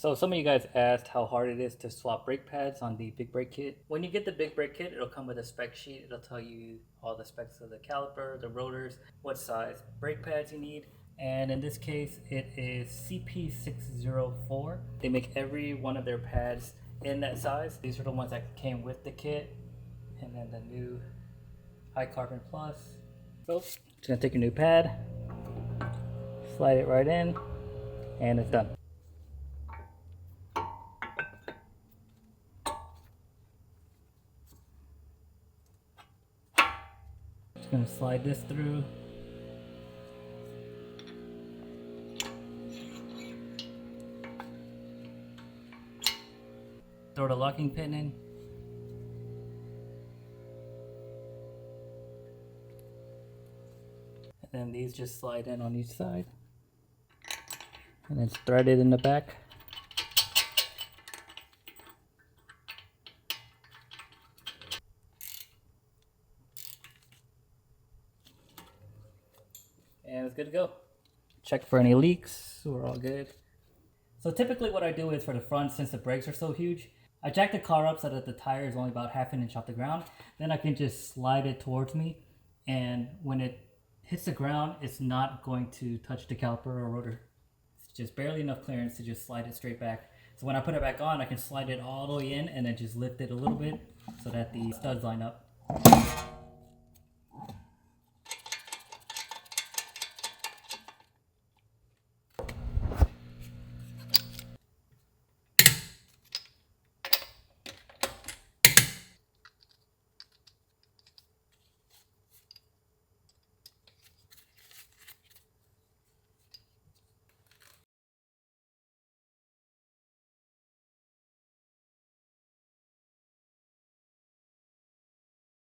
So some of you guys asked how hard it is to swap brake pads on the big brake kit. When you get the big brake kit, it'll come with a spec sheet. It'll tell you all the specs of the caliper, the rotors, what size brake pads you need. And in this case, it is CP604. They make every one of their pads in that size. These are the ones that came with the kit. And then the new High Carbon Plus. So, just gonna take your new pad, slide it right in, and it's done. Just gonna slide this through. Throw the locking pin in. And then these just slide in on each side. And it's threaded in the back. And it's good to go. Check for any leaks, we're all good. So typically what I do is for the front, since the brakes are so huge, I jack the car up so that the tire is only about half an inch off the ground. Then I can just slide it towards me, and when it hits the ground, it's not going to touch the caliper or rotor. It's just barely enough clearance to just slide it straight back. So when I put it back on, I can slide it all the way in and then just lift it a little bit so that the studs line up.